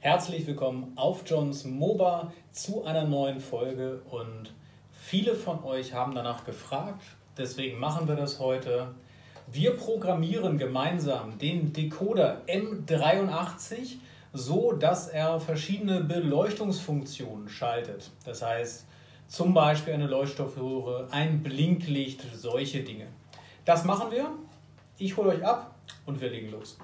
Herzlich willkommen auf Johns MOBA zu einer neuen Folge und viele von euch haben danach gefragt, deswegen machen wir das heute. Wir programmieren gemeinsam den Decoder M83 so, dass er verschiedene Beleuchtungsfunktionen schaltet. Das heißt zum Beispiel eine Leuchtstoffröhre, ein Blinklicht, solche Dinge. Das machen wir. Ich hole euch ab und wir legen los.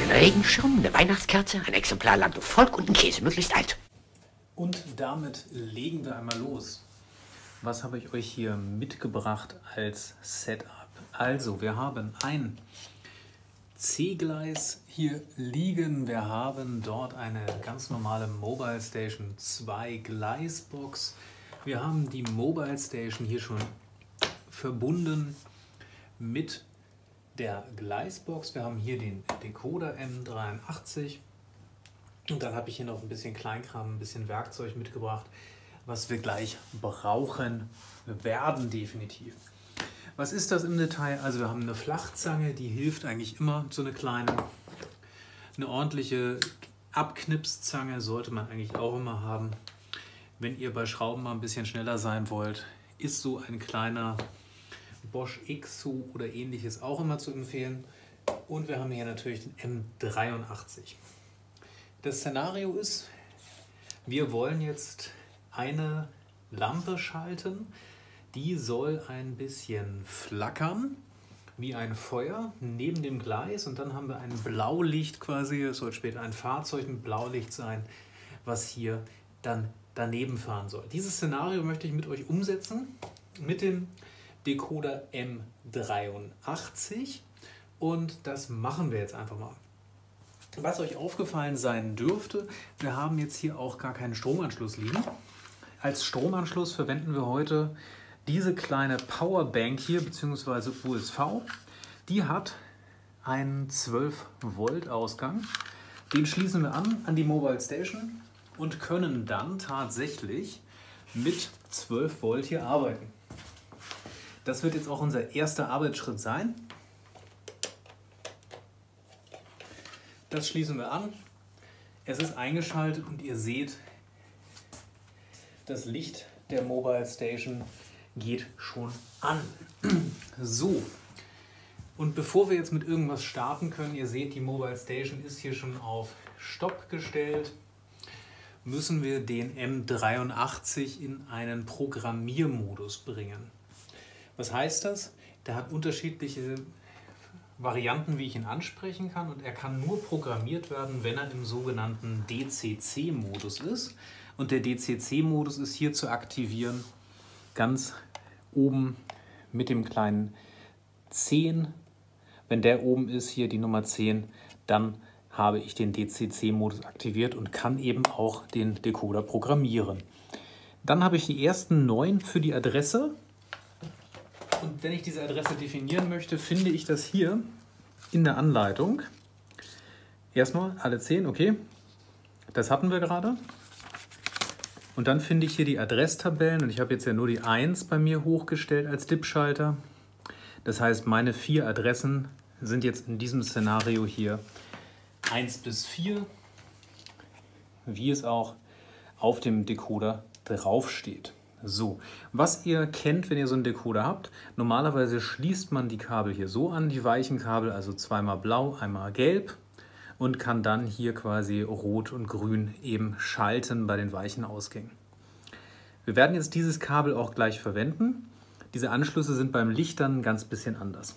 Ein Regenschirm, eine Weihnachtskerze, ein Exemplar Land und Volk und ein Käse, möglichst alt. Und damit legen wir einmal los. Was habe ich euch hier mitgebracht als Setup? Also, wir haben ein C-Gleis hier liegen. Wir haben dort eine ganz normale Mobile Station 2 Gleisbox. Wir haben die Mobile Station hier schon verbunden mit der Gleisbox. Wir haben hier den Decoder M83 und dann habe ich hier noch ein bisschen Kleinkram, ein bisschen Werkzeug mitgebracht, was wir gleich brauchen werden definitiv. Was ist das im Detail? Also wir haben eine Flachzange, die hilft eigentlich immer, so eine ordentliche Abknipszange sollte man eigentlich auch immer haben. Wenn ihr bei Schrauben mal ein bisschen schneller sein wollt, ist so ein kleiner Bosch Exo oder ähnliches auch immer zu empfehlen. Und wir haben hier natürlich den M83. Das Szenario ist, wir wollen jetzt eine Lampe schalten, die soll ein bisschen flackern, wie ein Feuer neben dem Gleis, und dann haben wir ein Blaulicht quasi, es soll später ein Fahrzeug mit Blaulicht sein, was hier dann daneben fahren soll. Dieses Szenario möchte ich mit euch umsetzen, mit dem Decoder M83, und das machen wir jetzt einfach mal. Was euch aufgefallen sein dürfte, wir haben jetzt hier auch gar keinen Stromanschluss liegen. Als Stromanschluss verwenden wir heute diese kleine Powerbank hier, beziehungsweise USV. Die hat einen 12 Volt Ausgang. Den schließen wir an die Mobile Station und können dann tatsächlich mit 12 Volt hier arbeiten. Das wird jetzt auch unser erster Arbeitsschritt sein. Das schließen wir an. Es ist eingeschaltet und ihr seht, das Licht der Mobile Station geht schon an. So, und bevor wir jetzt mit irgendwas starten können, ihr seht, die Mobile Station ist hier schon auf Stopp gestellt, müssen wir den M83 in einen Programmiermodus bringen. Was heißt das? Der hat unterschiedliche Varianten, wie ich ihn ansprechen kann, und er kann nur programmiert werden, wenn er im sogenannten DCC-Modus ist. Und der DCC-Modus ist hier zu aktivieren, ganz oben mit dem kleinen 10. Wenn der oben ist, hier die Nummer 10, dann habe ich den DCC-Modus aktiviert und kann eben auch den Decoder programmieren. Dann habe ich die ersten 9 für die Adresse. Und wenn ich diese Adresse definieren möchte, finde ich das hier in der Anleitung. Erstmal alle 10, okay. Das hatten wir gerade. Und dann finde ich hier die Adresstabellen. Und ich habe jetzt ja nur die 1 bei mir hochgestellt als DIP-Schalter. Das heißt, meine 4 Adressen sind jetzt in diesem Szenario hier 1 bis 4, wie es auch auf dem Decoder draufsteht. So, was ihr kennt, wenn ihr so einen Decoder habt, normalerweise schließt man die Kabel hier so an, die weichen Kabel, also zweimal blau, einmal gelb, und kann dann hier quasi rot und grün eben schalten bei den weichen Ausgängen. Wir werden jetzt dieses Kabel auch gleich verwenden. Diese Anschlüsse sind beim Licht dann ein ganz bisschen anders.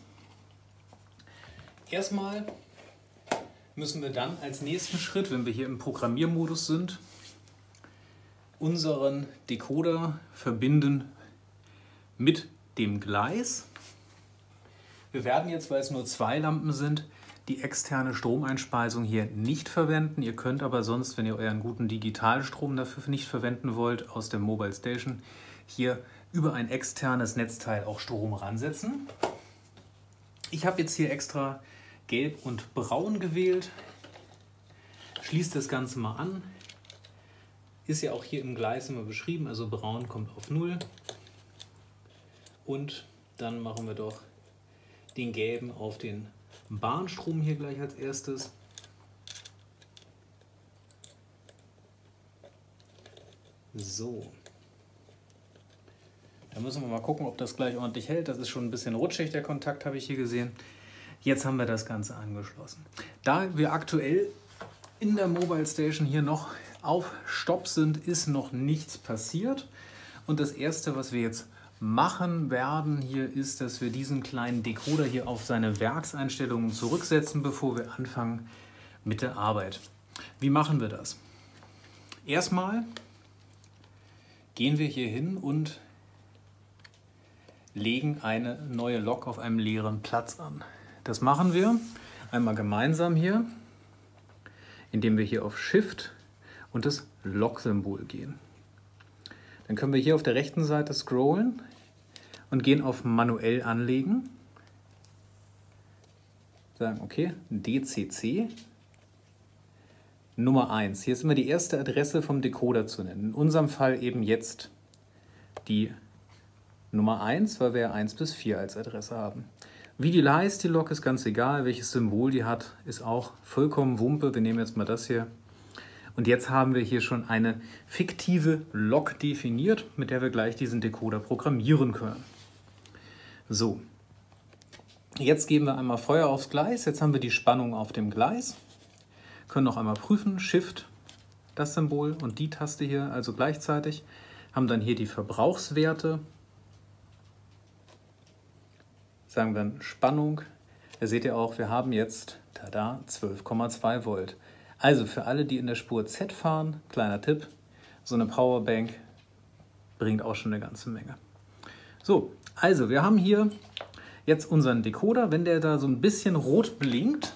Erstmal müssen wir dann als nächsten Schritt, wenn wir hier im Programmiermodus sind, unseren Decoder verbinden mit dem Gleis. Wir werden jetzt, weil es nur 2 Lampen sind, die externe Stromeinspeisung hier nicht verwenden. Ihr könnt aber sonst, wenn ihr euren guten Digitalstrom dafür nicht verwenden wollt, aus der Mobile Station hier über ein externes Netzteil auch Strom ransetzen. Ich habe jetzt hier extra Gelb und Braun gewählt. Schließt das Ganze mal an. Ist ja auch hier im Gleis immer beschrieben, also Braun kommt auf 0. Und dann machen wir doch den Gelben auf den Bahnstrom hier gleich als erstes. So. Da müssen wir mal gucken, ob das gleich ordentlich hält. Das ist schon ein bisschen rutschig, der Kontakt, habe ich hier gesehen. Jetzt haben wir das Ganze angeschlossen. Da wir aktuell in der Mobile Station hier noch auf Stopp sind, ist noch nichts passiert. Und das Erste, was wir jetzt machen werden hier, ist, dass wir diesen kleinen Decoder hier auf seine Werkseinstellungen zurücksetzen, bevor wir anfangen mit der Arbeit. Wie machen wir das? Erstmal gehen wir hier hin und legen eine neue Lok auf einem leeren Platz an. Das machen wir einmal gemeinsam hier, indem wir hier auf Shift und das Lok-Symbol gehen. Dann können wir hier auf der rechten Seite scrollen und gehen auf Manuell anlegen. Sagen, okay, DCC Nummer 1. Hier ist immer die erste Adresse vom Decoder zu nennen. In unserem Fall eben jetzt die Nummer 1, weil wir ja 1 bis 4 als Adresse haben. Wie die heißt, die Lok, ist ganz egal. Welches Symbol die hat, ist auch vollkommen Wumpe. Wir nehmen jetzt mal das hier. Und jetzt haben wir hier schon eine fiktive Lok definiert, mit der wir gleich diesen Decoder programmieren können. So, jetzt geben wir einmal Feuer aufs Gleis. Jetzt haben wir die Spannung auf dem Gleis. Können noch einmal prüfen, Shift, das Symbol und die Taste hier, also gleichzeitig. Haben dann hier die Verbrauchswerte. Sagen dann Spannung. Da seht ihr auch, wir haben jetzt, tada, 12,2 Volt. Also für alle, die in der Spur Z fahren, kleiner Tipp, so eine Powerbank bringt auch schon eine ganze Menge. So, also wir haben hier jetzt unseren Decoder. Wenn der da so ein bisschen rot blinkt,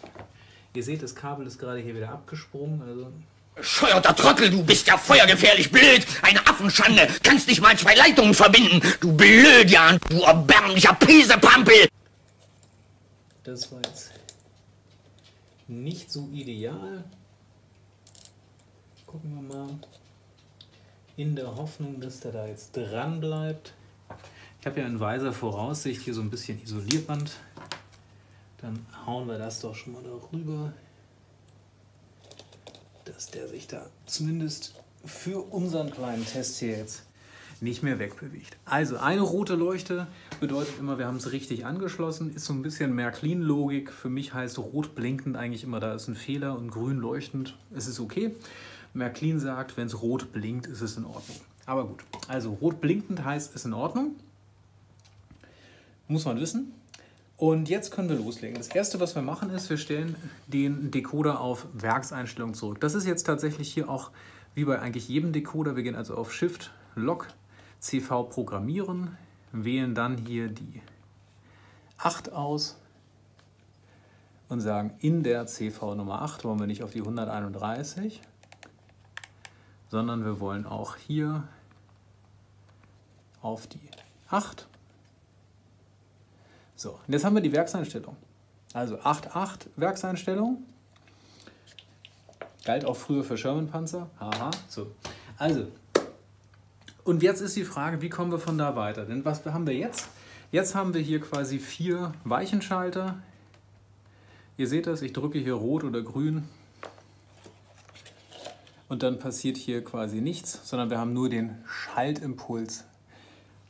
ihr seht, das Kabel ist gerade hier wieder abgesprungen. Also Bescheuerter Trottel, du bist ja feuergefährlich blöd. Eine Affenschande. Kannst nicht mal 2 Leitungen verbinden. Du Blödjan, du erbärmlicher Pesepampel. das war jetzt nicht so ideal. Gucken wir mal. In der Hoffnung, dass der da jetzt dran bleibt. Ich habe ja in weiser Voraussicht hier so ein bisschen Isolierband. Dann hauen wir das doch schon mal darüber, dass der sich da zumindest für unseren kleinen Test hier jetzt nicht mehr wegbewegt. Also eine rote Leuchte bedeutet immer, wir haben es richtig angeschlossen. Ist so ein bisschen Märklin-Logik. Für mich heißt rot blinkend eigentlich immer, da ist ein Fehler, und grün leuchtend, es ist okay. Märklin sagt, wenn es rot blinkt, ist es in Ordnung. Aber gut, also rot blinkend heißt, ist in Ordnung. Muss man wissen. Und jetzt können wir loslegen. Das erste, was wir machen, ist, wir stellen den Decoder auf Werkseinstellung zurück. Das ist jetzt tatsächlich hier auch wie bei eigentlich jedem Decoder. Wir gehen also auf Shift, Lok, CV programmieren, wählen dann hier die 8 aus und sagen, in der CV Nummer 8 wollen wir nicht auf die 131, sondern wir wollen auch hier auf die 8. So, und jetzt haben wir die Werkseinstellung. Also 8.8 Werkseinstellung. Galt auch früher für Sherman-Panzer. Haha, so. Also, und jetzt ist die Frage, wie kommen wir von da weiter? Denn was haben wir jetzt? Jetzt haben wir hier quasi 4 Weichenschalter. Ihr seht das, ich drücke hier rot oder grün. Und dann passiert hier quasi nichts, sondern wir haben nur den Schaltimpuls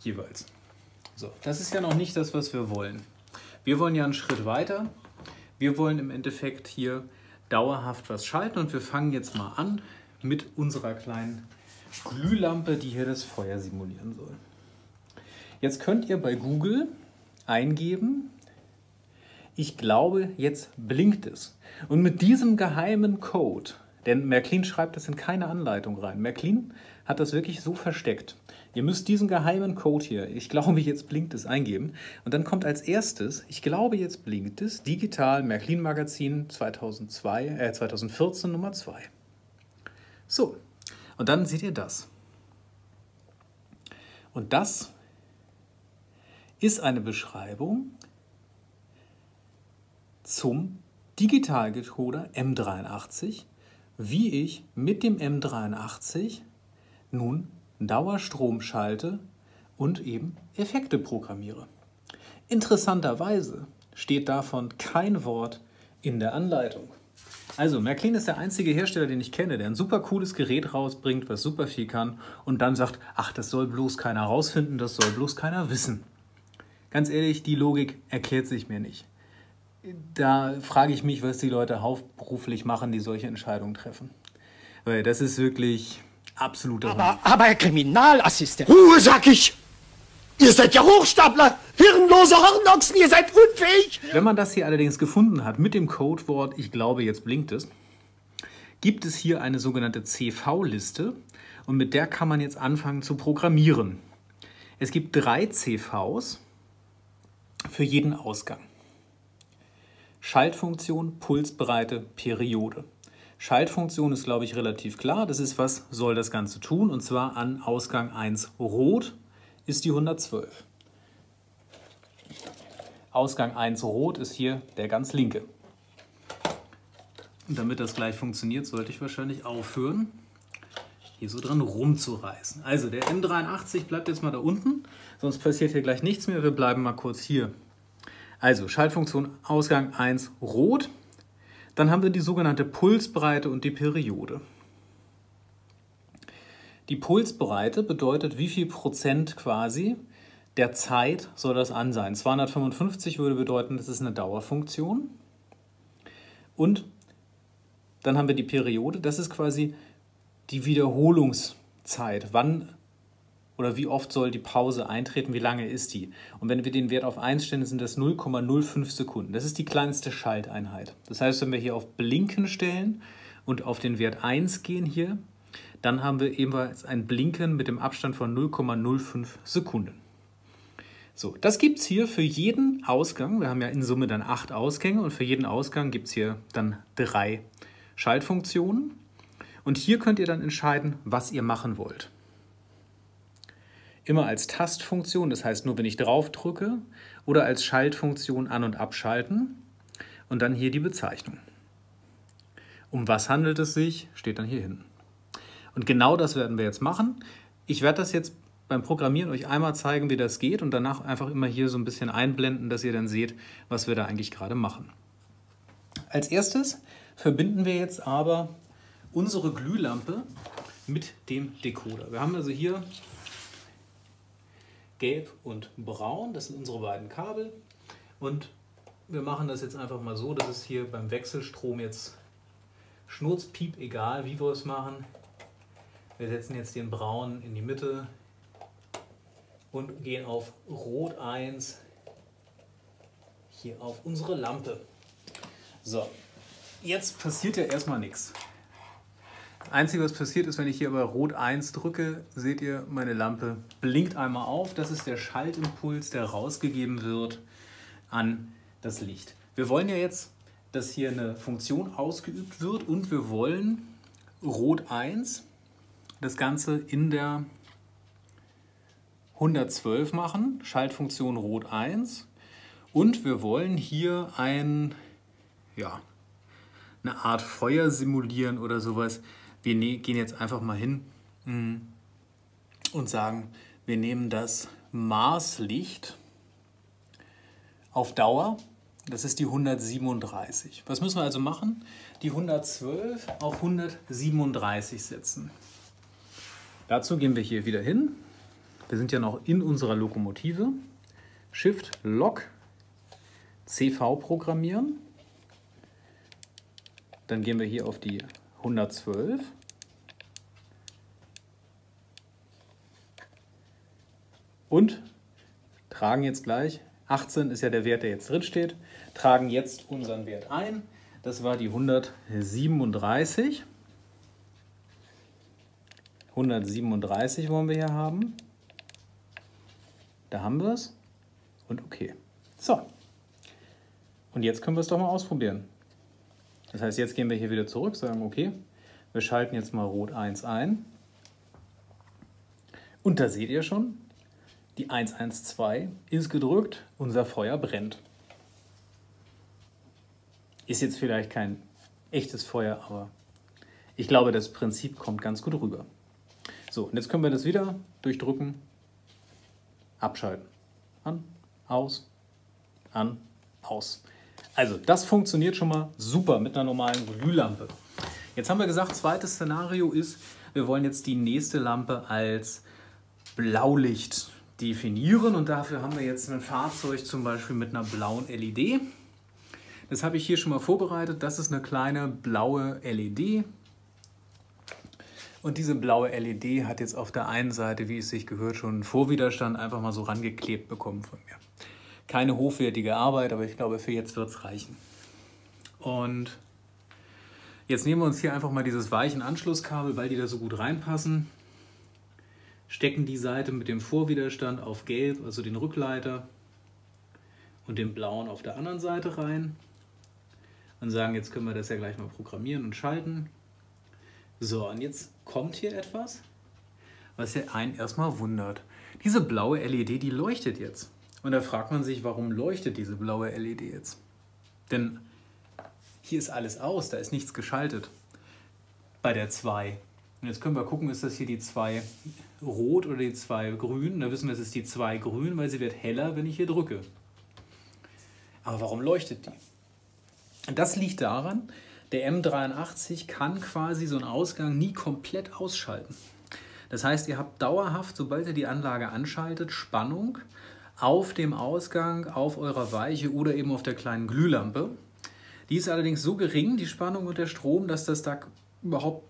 jeweils. So, das ist ja noch nicht das, was wir wollen. Wir wollen ja einen Schritt weiter. Wir wollen im Endeffekt hier dauerhaft was schalten und wir fangen jetzt mal an mit unserer kleinen Glühlampe, die hier das Feuer simulieren soll. Jetzt könnt ihr bei Google eingeben, ich glaube, jetzt blinkt es. Und mit diesem geheimen Code, denn Märklin schreibt das in keine Anleitung rein. Märklin hat das wirklich so versteckt. Ihr müsst diesen geheimen Code hier, ich glaube, jetzt blinkt es, eingeben. Und dann kommt als erstes, ich glaube, jetzt blinkt es, Digital Märklin Magazin 2014 Nummer 2. So, und dann seht ihr das. Und das ist eine Beschreibung zum Digitaldecoder M83, wie ich mit dem M83 nun Dauerstrom schalte und eben Effekte programmiere. Interessanterweise steht davon kein Wort in der Anleitung. Also Märklin ist der einzige Hersteller, den ich kenne, der ein super cooles Gerät rausbringt, was super viel kann und dann sagt, ach, das soll bloß keiner rausfinden, das soll bloß keiner wissen. Ganz ehrlich, die Logik erklärt sich mir nicht. Da frage ich mich, was die Leute hauptberuflich machen, die solche Entscheidungen treffen. Weil das ist wirklich absoluter Humbug. Aber Herr Kriminalassistent. Ruhe, sag ich! Ihr seid ja Hochstapler, hirnlose Hornochsen, ihr seid unfähig! Wenn man das hier allerdings gefunden hat mit dem Codewort, ich glaube, jetzt blinkt es, gibt es hier eine sogenannte CV-Liste und mit der kann man jetzt anfangen zu programmieren. Es gibt 3 CVs für jeden Ausgang. Schaltfunktion, Pulsbreite, Periode. Schaltfunktion ist, glaube ich, relativ klar. Das ist, was soll das Ganze tun? Und zwar an Ausgang 1 rot ist die 112. Ausgang 1 rot ist hier der ganz linke. Und damit das gleich funktioniert, sollte ich wahrscheinlich aufhören, hier so dran rumzureißen. Also der M83 bleibt jetzt mal da unten, sonst passiert hier gleich nichts mehr. Wir bleiben mal kurz hier. Also Schaltfunktion Ausgang 1 rot. Dann haben wir die sogenannte Pulsbreite und die Periode. Die Pulsbreite bedeutet, wie viel Prozent quasi der Zeit soll das an sein. 255 würde bedeuten, das ist eine Dauerfunktion. Und dann haben wir die Periode, das ist quasi die Wiederholungszeit. Wann oder wie oft soll die Pause eintreten, wie lange ist die? Und wenn wir den Wert auf 1 stellen, sind das 0,05 Sekunden. Das ist die kleinste Schalteinheit. Das heißt, wenn wir hier auf Blinken stellen und auf den Wert 1 gehen hier, dann haben wir ebenfalls ein Blinken mit dem Abstand von 0,05 Sekunden. So, das gibt es hier für jeden Ausgang. Wir haben ja in Summe dann 8 Ausgänge und für jeden Ausgang gibt es hier dann 3 Schaltfunktionen. Und hier könnt ihr dann entscheiden, was ihr machen wollt. Immer als Tastfunktion, das heißt nur, wenn ich drauf drücke, oder als Schaltfunktion an- und abschalten und dann hier die Bezeichnung. Um was handelt es sich, steht dann hier hinten. Und genau das werden wir jetzt machen. Ich werde das jetzt beim Programmieren euch einmal zeigen, wie das geht und danach einfach immer hier so ein bisschen einblenden, dass ihr dann seht, was wir da eigentlich gerade machen. Als erstes verbinden wir jetzt aber unsere Glühlampe mit dem Decoder. Wir haben also hier Gelb und Braun, das sind unsere beiden Kabel und wir machen das jetzt einfach mal so, dass es hier beim Wechselstrom jetzt schnurzpiep, egal wie wir es machen. Wir setzen jetzt den Braun in die Mitte und gehen auf Rot 1 hier auf unsere Lampe. So, jetzt passiert ja erstmal nichts. Das Einzige, was passiert ist, wenn ich hier bei Rot 1 drücke, seht ihr, meine Lampe blinkt einmal auf. Das ist der Schaltimpuls, der rausgegeben wird an das Licht. Wir wollen ja jetzt, dass hier eine Funktion ausgeübt wird und wir wollen Rot 1 das Ganze in der 112 machen, Schaltfunktion Rot 1. Und wir wollen hier eine Art Feuer simulieren oder sowas. Wir gehen jetzt einfach mal hin und sagen, wir nehmen das Marslicht auf Dauer. Das ist die 137. Was müssen wir also machen? Die 112 auf 137 setzen. Dazu gehen wir hier wieder hin. Wir sind ja noch in unserer Lokomotive. Shift, Lock, CV programmieren. Dann gehen wir hier auf die 112. Und tragen jetzt gleich, 18 ist ja der Wert, der jetzt drin steht, tragen jetzt unseren Wert ein. Das war die 137. 137 wollen wir hier haben. Da haben wir es. Und okay. So. Und jetzt können wir es doch mal ausprobieren. Das heißt, jetzt gehen wir hier wieder zurück, sagen okay, wir schalten jetzt mal Rot 1 ein. Und da seht ihr schon, die 112 ist gedrückt, unser Feuer brennt. Ist jetzt vielleicht kein echtes Feuer, aber ich glaube, das Prinzip kommt ganz gut rüber. So, und jetzt können wir das wieder durchdrücken, abschalten. An, aus, aus. Also das funktioniert schon mal super mit einer normalen Glühlampe. Jetzt haben wir gesagt, zweites Szenario ist, wir wollen jetzt die nächste Lampe als Blaulicht definieren und dafür haben wir jetzt ein Fahrzeug zum Beispiel mit einer blauen LED. Das habe ich hier schon mal vorbereitet. Das ist eine kleine blaue LED. Und diese blaue LED hat jetzt auf der einen Seite, wie es sich gehört, schon einen Vorwiderstand einfach mal so rangeklebt bekommen von mir. Keine hochwertige Arbeit, aber ich glaube, für jetzt wird es reichen. Und jetzt nehmen wir uns hier einfach mal dieses weichen Anschlusskabel, weil die da so gut reinpassen. Stecken die Seite mit dem Vorwiderstand auf gelb, also den Rückleiter, und den blauen auf der anderen Seite rein. Und sagen, jetzt können wir das ja gleich mal programmieren und schalten. So, und jetzt kommt hier etwas, was ja einen erstmal wundert. Diese blaue LED, die leuchtet jetzt. Und da fragt man sich, warum leuchtet diese blaue LED jetzt? Denn hier ist alles aus, da ist nichts geschaltet bei der 2. Und jetzt können wir gucken, ist das hier die 2 rot oder die 2 grün? Da wissen wir, es ist die 2 grün, weil sie wird heller, wenn ich hier drücke. Aber warum leuchtet die? Das liegt daran, der M83 kann quasi so einen Ausgang nie komplett ausschalten. Das heißt, ihr habt dauerhaft, sobald ihr die Anlage anschaltet, Spannung auf dem Ausgang, auf eurer Weiche oder eben auf der kleinen Glühlampe. Die ist allerdings so gering, die Spannung und der Strom, dass das da überhaupt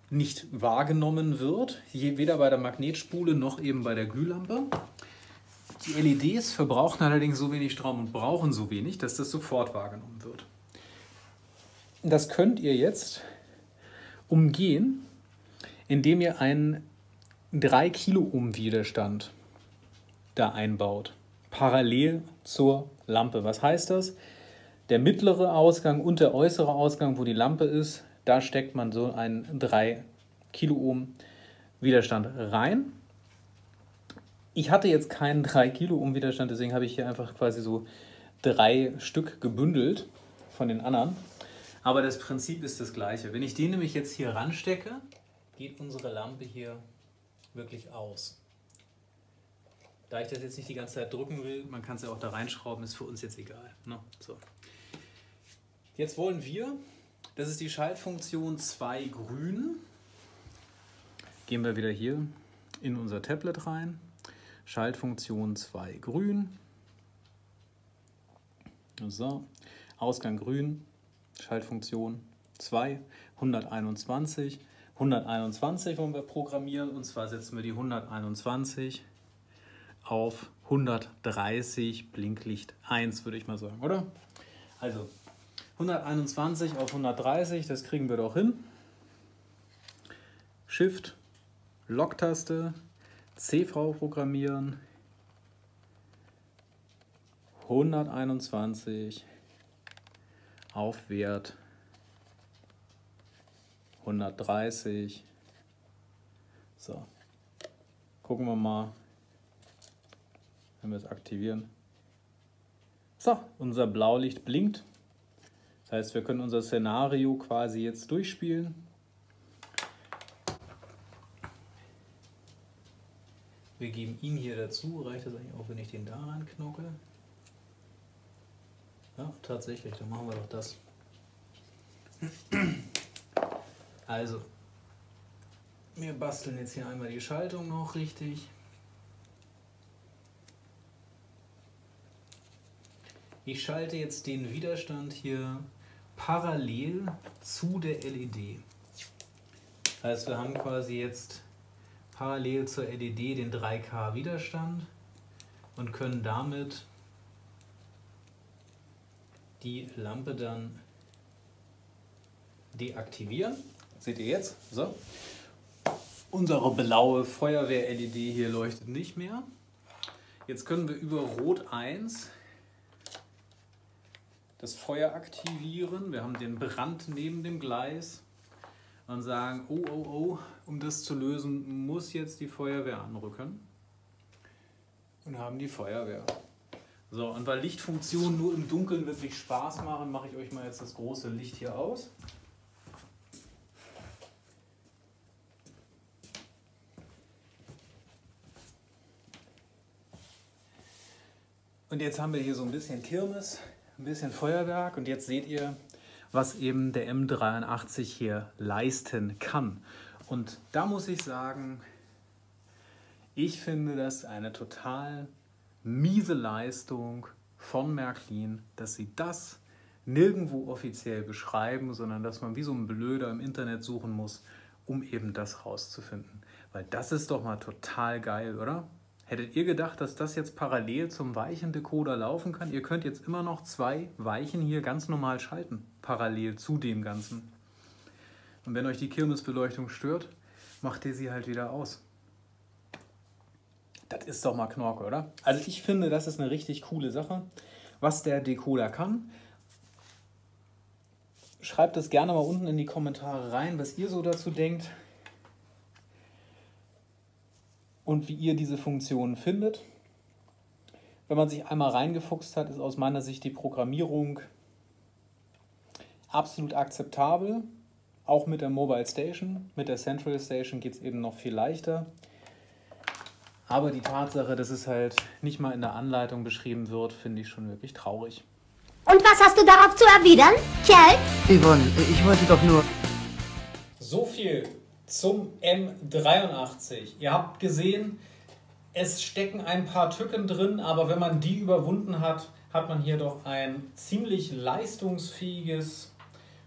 nicht wahrgenommen wird, weder bei der Magnetspule noch eben bei der Glühlampe. Die LEDs verbrauchen allerdings so wenig Strom und brauchen so wenig, dass das sofort wahrgenommen wird. Das könnt ihr jetzt umgehen, indem ihr einen 3 Kiloohm Widerstand da einbaut, parallel zur Lampe. Was heißt das? Der mittlere Ausgang und der äußere Ausgang, wo die Lampe ist, da steckt man so einen 3 Kiloohm Widerstand rein. Ich hatte jetzt keinen 3 Kiloohm Widerstand, deswegen habe ich hier einfach quasi so 3 Stück gebündelt von den anderen. Aber das Prinzip ist das gleiche. Wenn ich den nämlich jetzt hier ranstecke, geht unsere Lampe hier wirklich aus. Da ich das jetzt nicht die ganze Zeit drücken will, man kann es ja auch da reinschrauben, ist für uns jetzt egal. Ne? So. Jetzt wollen wir, das ist die Schaltfunktion 2 grün. Gehen wir wieder hier in unser Tablet rein. Schaltfunktion 2 grün. So, Ausgang grün, Schaltfunktion 2, 121. 121 wollen wir programmieren und zwar setzen wir die 121 auf 130 Blinklicht 1, würde ich mal sagen, oder? Also 121 auf 130, das kriegen wir doch hin. Shift, Lock-Taste, CV programmieren, 121 auf Wert 130. So, gucken wir mal, wenn wir es aktivieren. So, unser Blaulicht blinkt. Das heißt, wir können unser Szenario quasi jetzt durchspielen. Wir geben ihn hier dazu. Reicht das eigentlich auch, wenn ich den da reinknocke? Ja, tatsächlich, dann machen wir doch das. Also, wir basteln jetzt hier einmal die Schaltung noch richtig. Ich schalte jetzt den Widerstand hier parallel zu der LED. Das heißt, wir haben quasi jetzt parallel zur LED den 3K Widerstand und können damit die Lampe dann deaktivieren. Seht ihr jetzt? So. Unsere blaue Feuerwehr-LED hier leuchtet nicht mehr. Jetzt können wir über Rot 1 das Feuer aktivieren. Wir haben den Brand neben dem Gleis und sagen, oh, oh, oh, um das zu lösen, muss jetzt die Feuerwehr anrücken. Und haben die Feuerwehr. So, und weil Lichtfunktionen nur im Dunkeln wirklich Spaß machen, mache ich euch mal jetzt das große Licht hier aus. Und jetzt haben wir hier so ein bisschen Kirmes ein bisschen Feuerwerk und jetzt seht ihr, was eben der M83 hier leisten kann. Und da muss ich sagen, ich finde das eine total miese Leistung von Märklin, dass sie das nirgendwo offiziell beschreiben, sondern dass man wie so ein Blöder im Internet suchen muss, um eben das rauszufinden. Weil das ist doch mal total geil, oder? Hättet ihr gedacht, dass das jetzt parallel zum Weichendecoder laufen kann? Ihr könnt jetzt immer noch 2 Weichen hier ganz normal schalten, parallel zu dem Ganzen. Und wenn euch die Kirmesbeleuchtung stört, macht ihr sie halt wieder aus. Das ist doch mal Knorke, oder? Also ich finde, das ist eine richtig coole Sache, was der Decoder kann. Schreibt das gerne mal unten in die Kommentare rein, was ihr so dazu denkt. Und wie ihr diese Funktionen findet. Wenn man sich einmal reingefuchst hat, ist aus meiner Sicht die Programmierung absolut akzeptabel. Auch mit der Mobile Station. Mit der Central Station geht es eben noch viel leichter. Aber die Tatsache, dass es halt nicht mal in der Anleitung beschrieben wird, finde ich schon wirklich traurig. Und was hast du darauf zu erwidern, Kjell? Yvonne, ich wollte doch nur... So viel zum M83. Ihr habt gesehen, es stecken ein paar Tücken drin, aber wenn man die überwunden hat, hat man hier doch ein ziemlich leistungsfähiges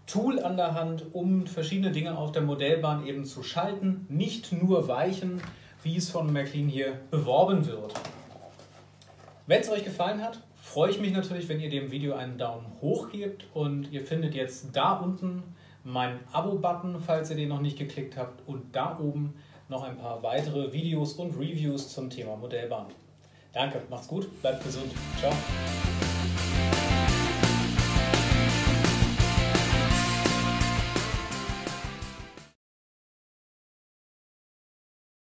Tool an der Hand, um verschiedene Dinge auf der Modellbahn eben zu schalten. Nicht nur Weichen, wie es von Märklin hier beworben wird. Wenn es euch gefallen hat, freue ich mich natürlich, wenn ihr dem Video einen Daumen hoch gebt und ihr findet jetzt da unten meinen Abo-Button, falls ihr den noch nicht geklickt habt, und da oben noch ein paar weitere Videos und Reviews zum Thema Modellbahn. Danke, macht's gut, bleibt gesund, ciao.